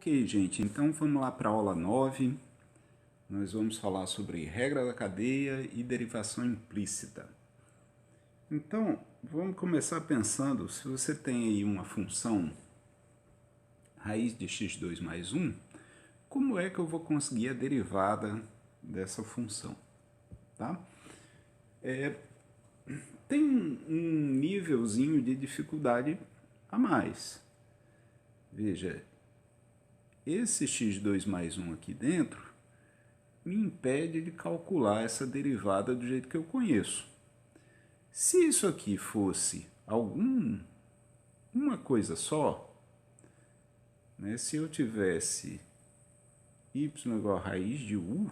Ok, gente, então vamos lá para a aula 9. Nós vamos falar sobre regra da cadeia e derivação implícita. Então, vamos começar pensando, se você tem aí uma função raiz de x2 mais 1, como é que eu vou conseguir a derivada dessa função? Tá? Tem um nívelzinho de dificuldade a mais. Veja, esse x2 mais 1 aqui dentro me impede de calcular essa derivada do jeito que eu conheço. Se isso aqui fosse uma coisa só, né, se eu tivesse y igual a raiz de u,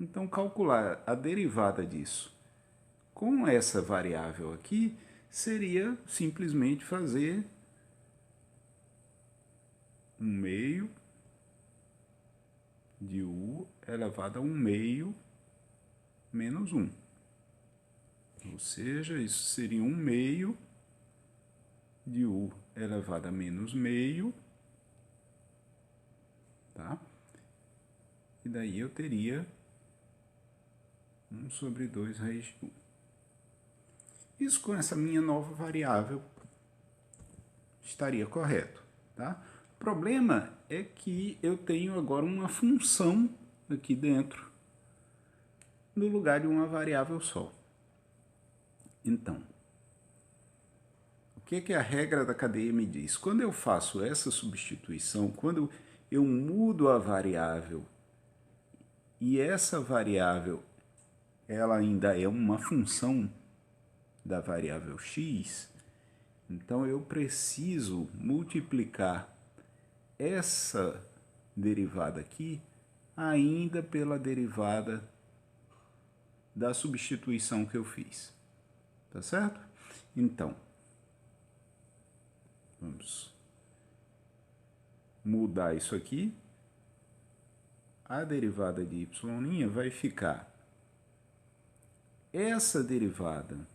então calcular a derivada disso com essa variável aqui seria simplesmente fazer 1/2 de u elevado a 1/2 menos 1. Ou seja, isso seria 1/2 de u elevado a menos meio, tá? E daí eu teria 1 sobre 2 raiz de u. Isso com essa minha nova variável estaria correto, tá? O problema é que eu tenho agora uma função aqui dentro, no lugar de uma variável só. Então, o que a regra da cadeia me diz? Quando eu faço essa substituição, quando eu mudo a variável e essa variável ela ainda é uma função da variável x, então eu preciso multiplicar essa derivada aqui ainda pela derivada da substituição que eu fiz. Tá certo? Então, vamos mudar isso aqui. A derivada de y' vai ficar essa derivada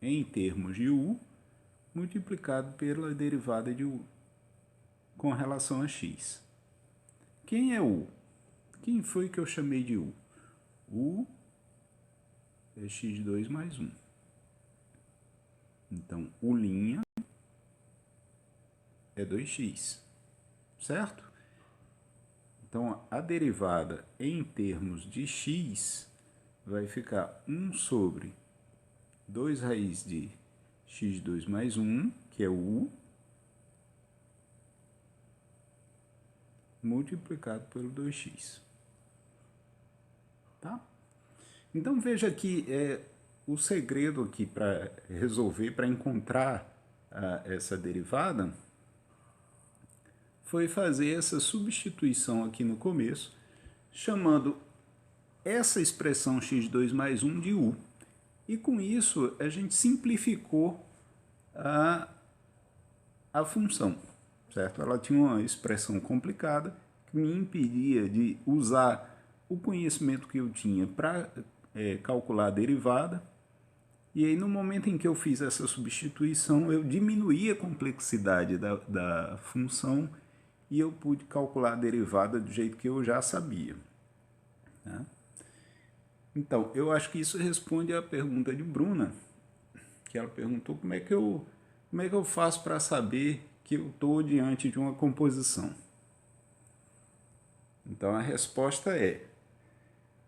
em termos de u multiplicado pela derivada de u com relação a x. Quem é u? Quem foi que eu chamei de u? U é x2 mais 1. Então, u' é 2x, certo? Então, a derivada em termos de x vai ficar 1 sobre 2 raiz de x2 mais 1, que é o u, multiplicado pelo 2x. Tá? Então, veja que o segredo aqui para resolver, para encontrar essa derivada, foi fazer essa substituição aqui no começo, chamando essa expressão x2 mais 1 de u. E com isso, a gente simplificou a função, certo? Ela tinha uma expressão complicada que me impedia de usar o conhecimento que eu tinha para calcular a derivada. E aí, no momento em que eu fiz essa substituição, eu diminuí a complexidade da função e eu pude calcular a derivada do jeito que eu já sabia. Tá? Então, eu acho que isso responde à pergunta de Bruna, que ela perguntou como é que eu faço para saber que eu estou diante de uma composição. Então, a resposta é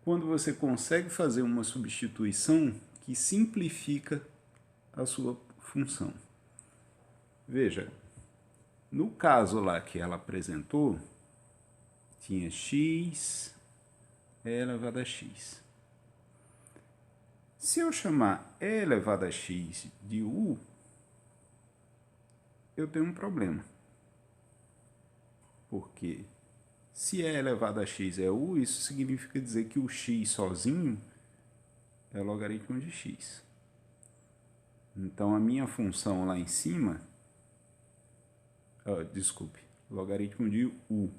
quando você consegue fazer uma substituição que simplifica a sua função. Veja, no caso lá que ela apresentou, tinha x elevado a x. Se eu chamar e elevado a x de u, eu tenho um problema. Porque se e elevado a x é u, isso significa dizer que o x sozinho é logaritmo de x. Então, a minha função lá em cima, logaritmo de u.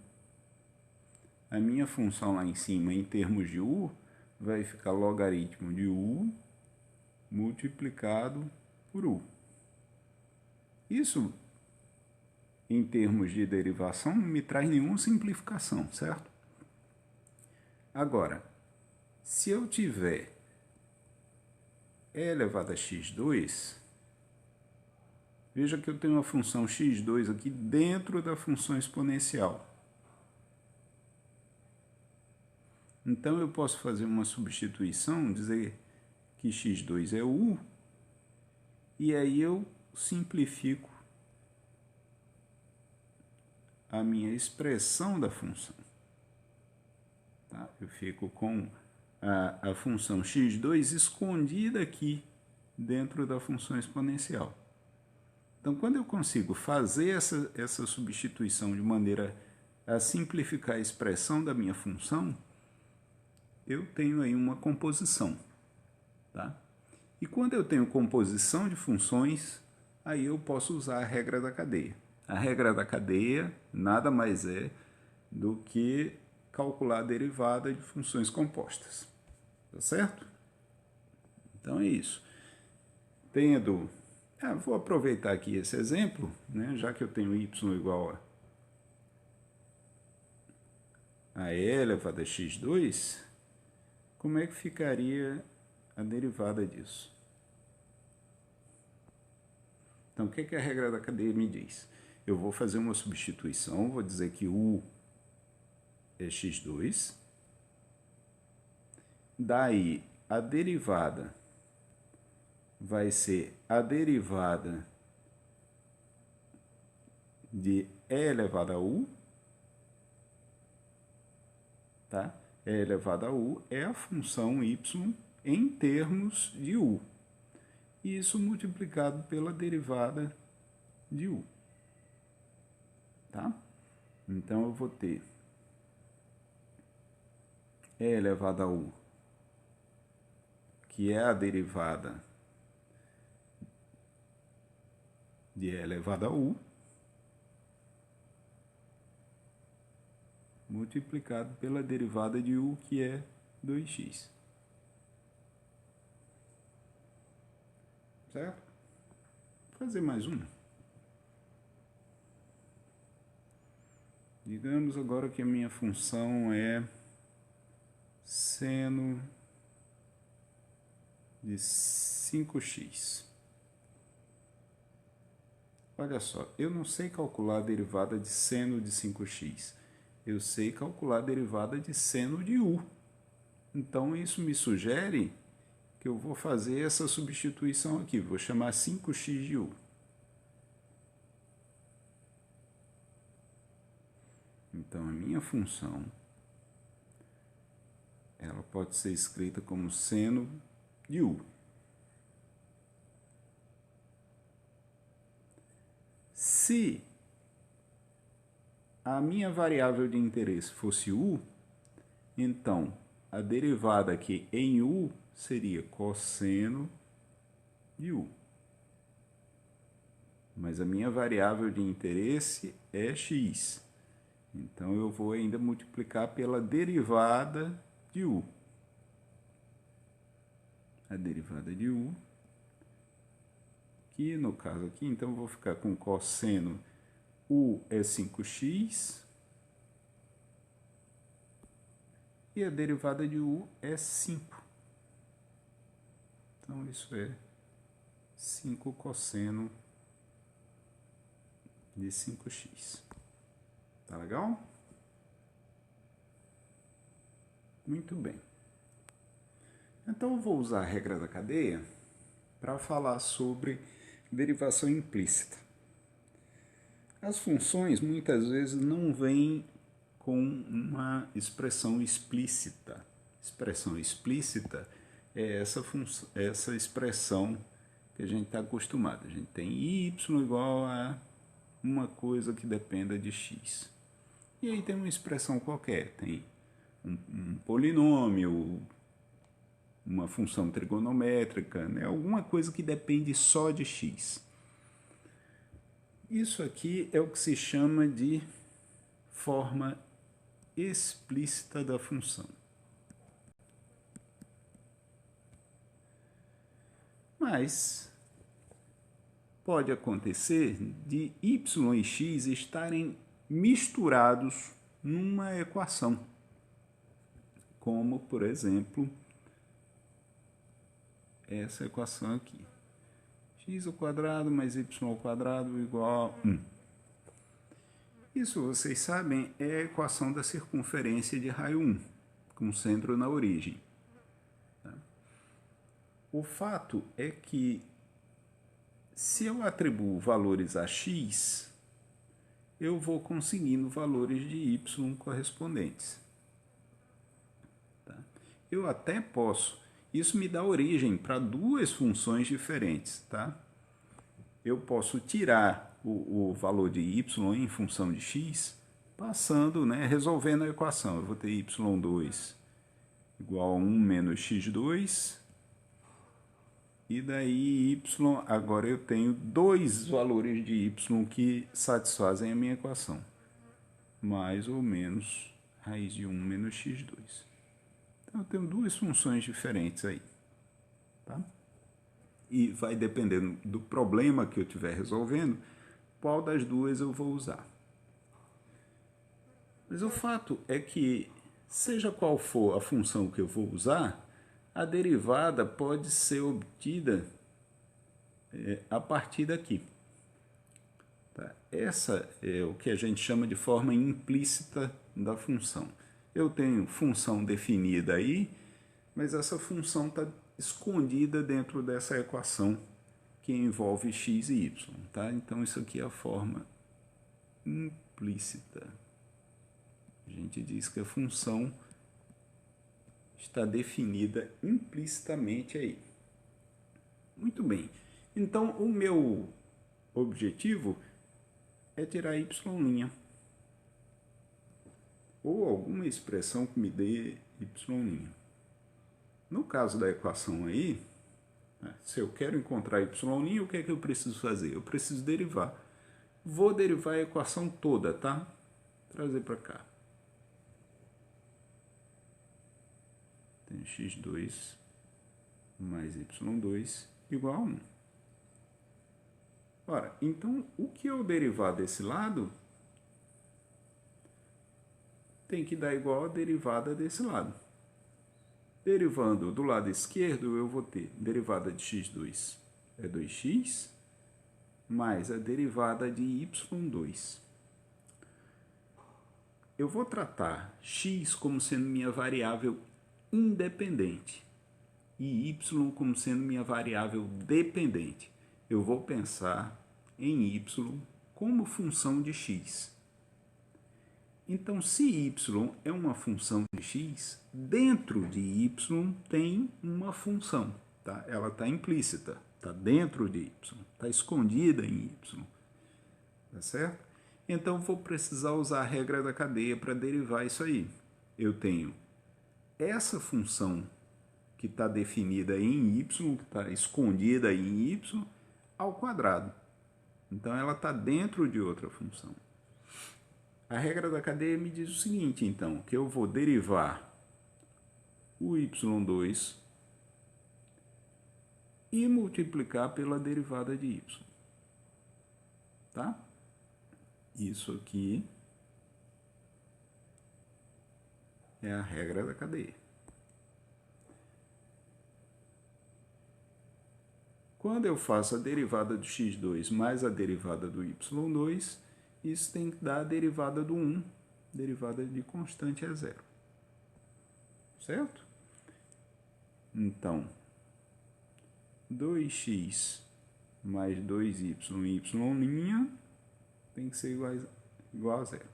A minha função lá em cima, em termos de u, vai ficar logaritmo de u multiplicado por u. Isso em termos de derivação, não me traz nenhuma simplificação, certo? Agora, se eu tiver e elevado a x2, veja que eu tenho uma função x2 aqui dentro da função exponencial. Então, eu posso fazer uma substituição, dizer que x2 é u, e aí eu simplifico a minha expressão da função. Tá? Eu fico com a função x2 escondida aqui dentro da função exponencial. Então, quando eu consigo fazer essa substituição de maneira a simplificar a expressão da minha função, eu tenho aí uma composição. Tá? E quando eu tenho composição de funções, aí eu posso usar a regra da cadeia. A regra da cadeia nada mais é do que calcular a derivada de funções compostas. Tá certo? Então é isso. Vou aproveitar aqui esse exemplo, né, já que eu tenho y igual a e elevado a x2, como é que ficaria a derivada disso? Então, o que a regra da cadeia me diz? Eu vou fazer uma substituição, vou dizer que u é x2, daí a derivada vai ser a derivada de e elevado a u, tá? E elevado a u é a função y em termos de u. E isso multiplicado pela derivada de u. Tá? Então, eu vou ter e elevado a u, que é a derivada de e elevado a u, multiplicado pela derivada de u, que é 2x. Certo? Vou fazer mais uma. Digamos agora que a minha função é seno de 5x. Olha só, eu não sei calcular a derivada de seno de 5x. Eu sei calcular a derivada de seno de u. Então, isso me sugere que eu vou fazer essa substituição aqui. Vou chamar 5x de u. Então, a minha função, ela pode ser escrita como seno de u. Se a minha variável de interesse fosse u, então a derivada aqui em u seria cosseno de u. Mas a minha variável de interesse é x. Então, eu vou ainda multiplicar pela derivada de u. A derivada de u, que no caso aqui, então, eu vou ficar com cosseno u é 5x, e a derivada de u é 5. Então, isso é 5 cosseno de 5x. Tá legal? Muito bem. Então, eu vou usar a regra da cadeia para falar sobre derivação implícita. As funções, muitas vezes, não vêm com uma expressão explícita. Expressão explícita é essa expressão que a gente está acostumado. A gente tem y igual a uma coisa que dependa de x. E aí tem uma expressão qualquer, tem um polinômio, uma função trigonométrica, né? Alguma coisa que depende só de x. Isso aqui é o que se chama de forma explícita da função. Mas pode acontecer de y e x estarem misturados numa equação, como, por exemplo, essa equação aqui. X² mais y² igual a 1. Isso, vocês sabem, é a equação da circunferência de raio 1, com centro na origem. O fato é que, se eu atribuo valores a x, eu vou conseguindo valores de y correspondentes. Eu até posso, isso me dá origem para duas funções diferentes, tá? Eu posso tirar o valor de y em função de x, passando, resolvendo a equação. Eu vou ter y2 igual a 1 menos x2, e daí y, agora eu tenho dois valores de y que satisfazem a minha equação, mais ou menos raiz de 1 menos x2. Então eu tenho duas funções diferentes aí, tá? E vai dependendo do problema que eu estiver resolvendo, qual das duas eu vou usar. Mas o fato é que, seja qual for a função que eu vou usar, a derivada pode ser obtida a partir daqui. Tá? Essa é o que a gente chama de forma implícita da função. Eu tenho função definida aí, mas essa função está escondida dentro dessa equação que envolve x e y. Tá? Então, isso aqui é a forma implícita. A gente diz que a função está definida implicitamente aí. Muito bem. Então, o meu objetivo é tirar y', ou alguma expressão que me dê y'. No caso da equação aí, se eu quero encontrar y', o que é que eu preciso fazer? Eu preciso derivar. Vou derivar a equação toda, tá? Trazer para cá. Tenho x2 mais y2 igual a 1. Ora, então, o que eu derivar desse lado tem que dar igual a derivada desse lado. Derivando do lado esquerdo, eu vou ter derivada de x2 é 2x, mais a derivada de y2. Eu vou tratar x como sendo minha variável independente e y como sendo minha variável dependente. Eu vou pensar em y como função de x. Então, se y é uma função de x, dentro de y tem uma função. Tá? Ela está implícita, está dentro de y, está escondida em y. Tá certo? Então, vou precisar usar a regra da cadeia para derivar isso aí. Eu tenho essa função que está definida em y, que está escondida em y, ao quadrado. Então, ela está dentro de outra função. A regra da cadeia me diz o seguinte, então, que eu vou derivar o y2 e multiplicar pela derivada de y. Tá? Isso aqui é a regra da cadeia. Quando eu faço a derivada do x2 mais a derivada do y2, isso tem que dar a derivada do 1, derivada de constante é zero. Certo? Então, 2x mais 2y y' tem que ser igual a zero.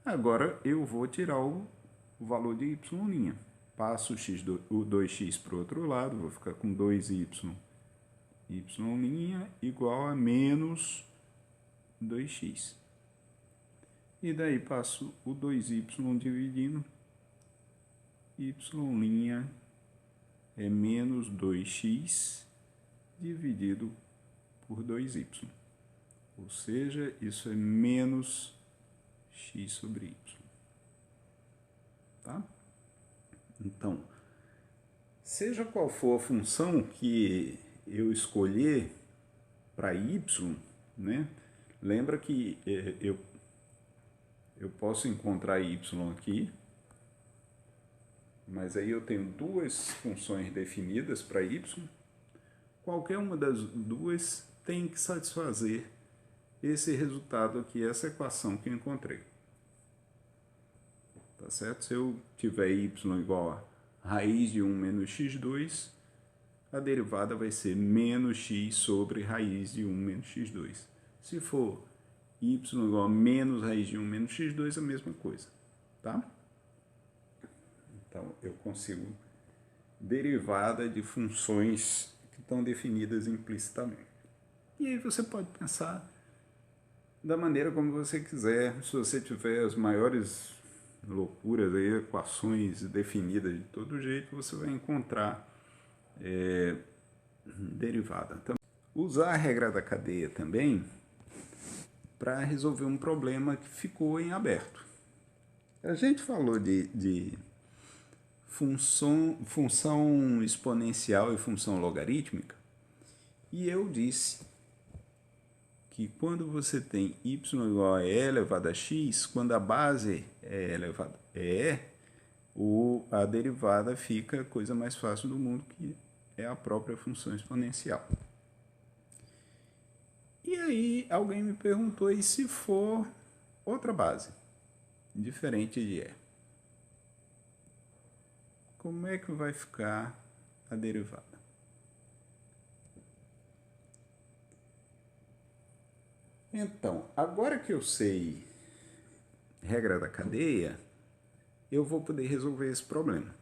Agora, eu vou tirar o valor de y'. Passo o 2x para o outro lado, vou ficar com 2y y' igual a menos 2x. E daí passo o 2y dividindo, y' é menos 2x dividido por 2y. Ou seja, isso é menos x sobre y. Tá? Então, seja qual for a função que eu escolher para y, né? Lembra que eu posso encontrar y aqui, mas aí eu tenho duas funções definidas para y. Qualquer uma das duas tem que satisfazer esse resultado aqui, essa equação que eu encontrei. Tá certo? Se eu tiver y igual a raiz de 1 menos x2, a derivada vai ser menos x sobre raiz de 1 menos x2. Se for y igual a menos raiz de 1 menos x2, a mesma coisa. Tá? Então, eu consigo derivada de funções que estão definidas implicitamente. E aí você pode pensar da maneira como você quiser. Se você tiver as maiores loucuras, aí, equações definidas de todo jeito, você vai encontrar derivada. Então, usar a regra da cadeia também para resolver um problema que ficou em aberto. A gente falou de função exponencial e função logarítmica, e eu disse que quando você tem y igual a e elevado a x, quando a base é elevada a e, a derivada fica a coisa mais fácil do mundo, que é a própria função exponencial. E aí alguém me perguntou, e se for outra base, diferente de e? Como é que vai ficar a derivada? Então, agora que eu sei regra da cadeia, eu vou poder resolver esse problema.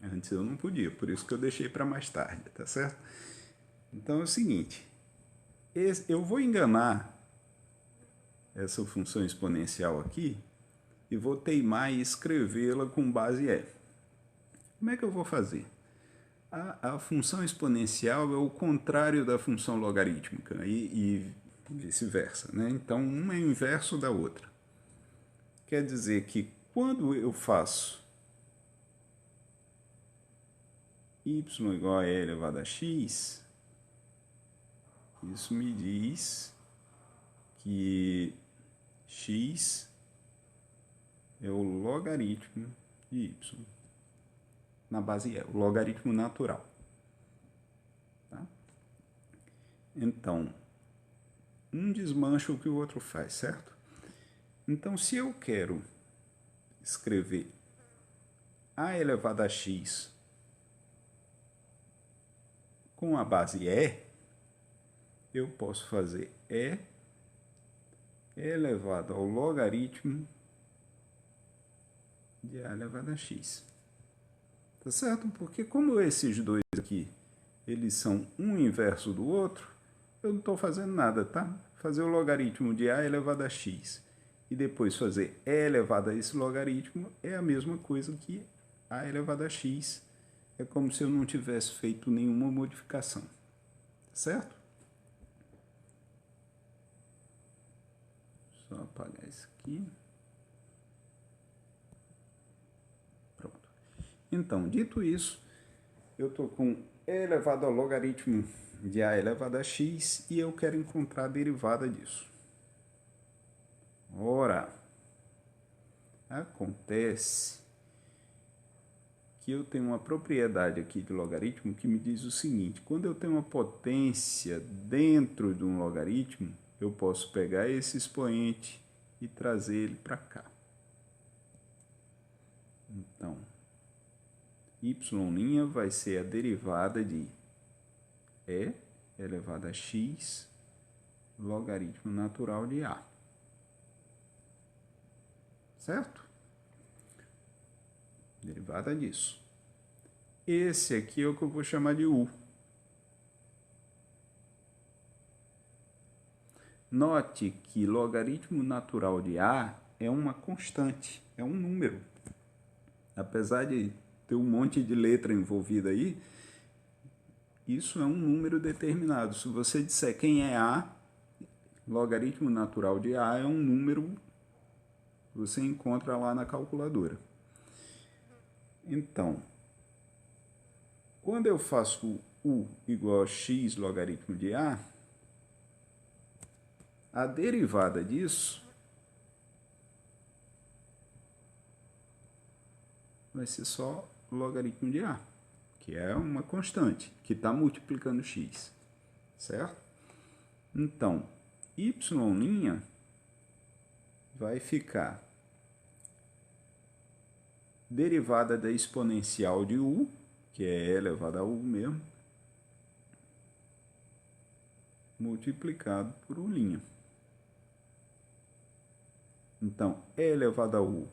Antes eu não podia, por isso que eu deixei para mais tarde, tá certo? Então é o seguinte, eu vou enganar essa função exponencial aqui e vou teimar e escrevê-la com base e. Como é que eu vou fazer? A função exponencial é o contrário da função logarítmica e vice-versa, né? Então, uma é o inverso da outra. Quer dizer que quando eu faço y igual a e elevado a x, isso me diz que x é o logaritmo de y. Na base e, o logaritmo natural. Tá? Então, um desmancha o que o outro faz, certo? Então, se eu quero escrever a elevado a x com a base e, eu posso fazer e elevado ao logaritmo de a elevado a x. Tá certo? Porque como esses dois aqui, eles são um inverso do outro, eu não estou fazendo nada, tá? Fazer o logaritmo de a elevado a x e depois fazer e elevado a esse logaritmo é a mesma coisa que a elevado a x. É como se eu não tivesse feito nenhuma modificação. Tá certo? Só apagar isso aqui. Pronto. Então, dito isso, eu estou com e elevado ao logaritmo de a elevado a x e eu quero encontrar a derivada disso. Ora, acontece que eu tenho uma propriedade aqui de logaritmo que me diz o seguinte: quando eu tenho uma potência dentro de um logaritmo, eu posso pegar esse expoente e trazer ele para cá. Então, y' vai ser a derivada de e elevado a x logaritmo natural de a. Certo? Derivada disso. Esse aqui é o que eu vou chamar de u. Note que logaritmo natural de a é uma constante, é um número. Apesar de ter um monte de letra envolvida aí, isso é um número determinado. Se você disser quem é a, logaritmo natural de a é um número que você encontra lá na calculadora. Então, quando eu faço u igual a x logaritmo de a, a derivada disso vai ser só logaritmo de A, que é uma constante, que está multiplicando x, certo? Então, y' vai ficar derivada da exponencial de u, que é e elevado a u mesmo, multiplicado por u'. Então, e elevado a u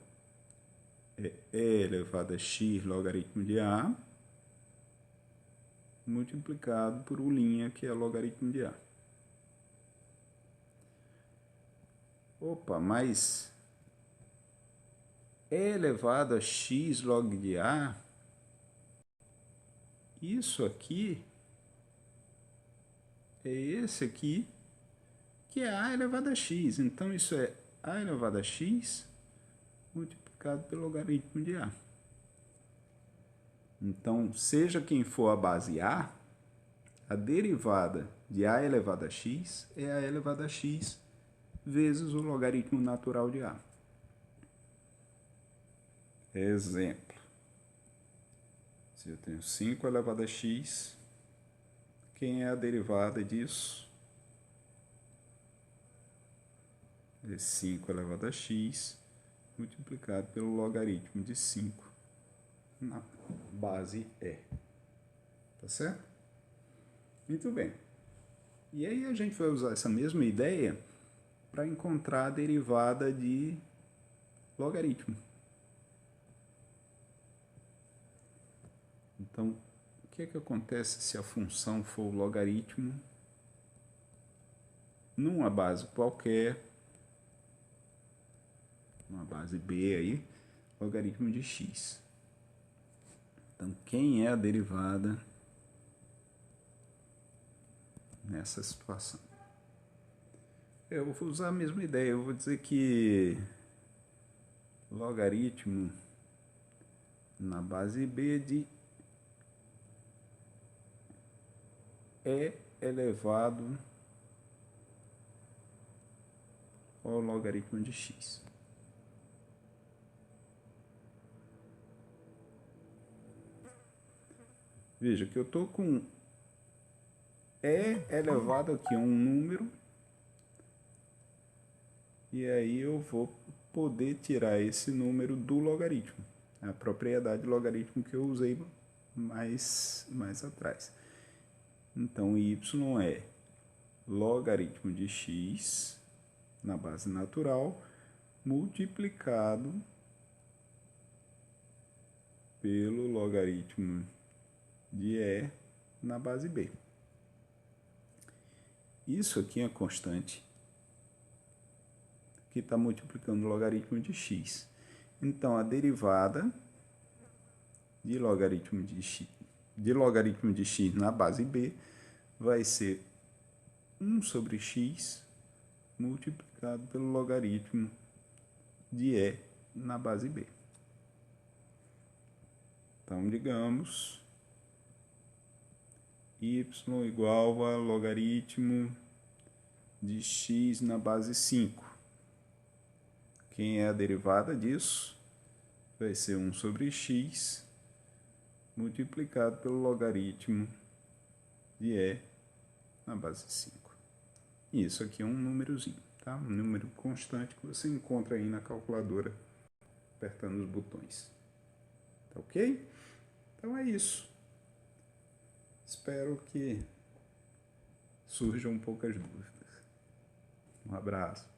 é e elevado a x logaritmo de a, multiplicado por u', que é logaritmo de a. Opa, mas e elevado a x log de a, isso aqui é esse aqui, que é a elevado a x. Então, isso é a elevado a x multiplicado pelo logaritmo de a. Então, seja quem for a base a derivada de a elevado a x é a elevado a x vezes o logaritmo natural de a. Exemplo. Se eu tenho 5 elevado a x, quem é a derivada disso? É 5 elevado a x multiplicado pelo logaritmo de 5 na base E. Tá certo? Muito bem. E aí a gente vai usar essa mesma ideia para encontrar a derivada de logaritmo. Então, o que é que acontece se a função for o logaritmo numa base qualquer, uma base B aí, logaritmo de x? Então, quem é a derivada nessa situação? Eu vou usar a mesma ideia, eu vou dizer que logaritmo na base B de e elevado ao logaritmo de x. Veja que eu estou com e elevado aqui a um número, e aí eu vou poder tirar esse número do logaritmo, a propriedade logaritmo que eu usei mais atrás. Então, y é logaritmo de x na base natural multiplicado pelo logaritmo de e na base b. Isso aqui é a constante que está multiplicando o logaritmo de x. Então, a derivada de logaritmo de x na base b vai ser 1 sobre x multiplicado pelo logaritmo de e na base b. Então, digamos, y igual a logaritmo de x na base 5. Quem é a derivada disso? Vai ser 1 sobre x multiplicado pelo logaritmo de e na base 5. E isso aqui é um númerozinho, tá? Um número constante que você encontra aí na calculadora apertando os botões. Tá ok? Então é isso. Espero que surjam poucas dúvidas. Um abraço.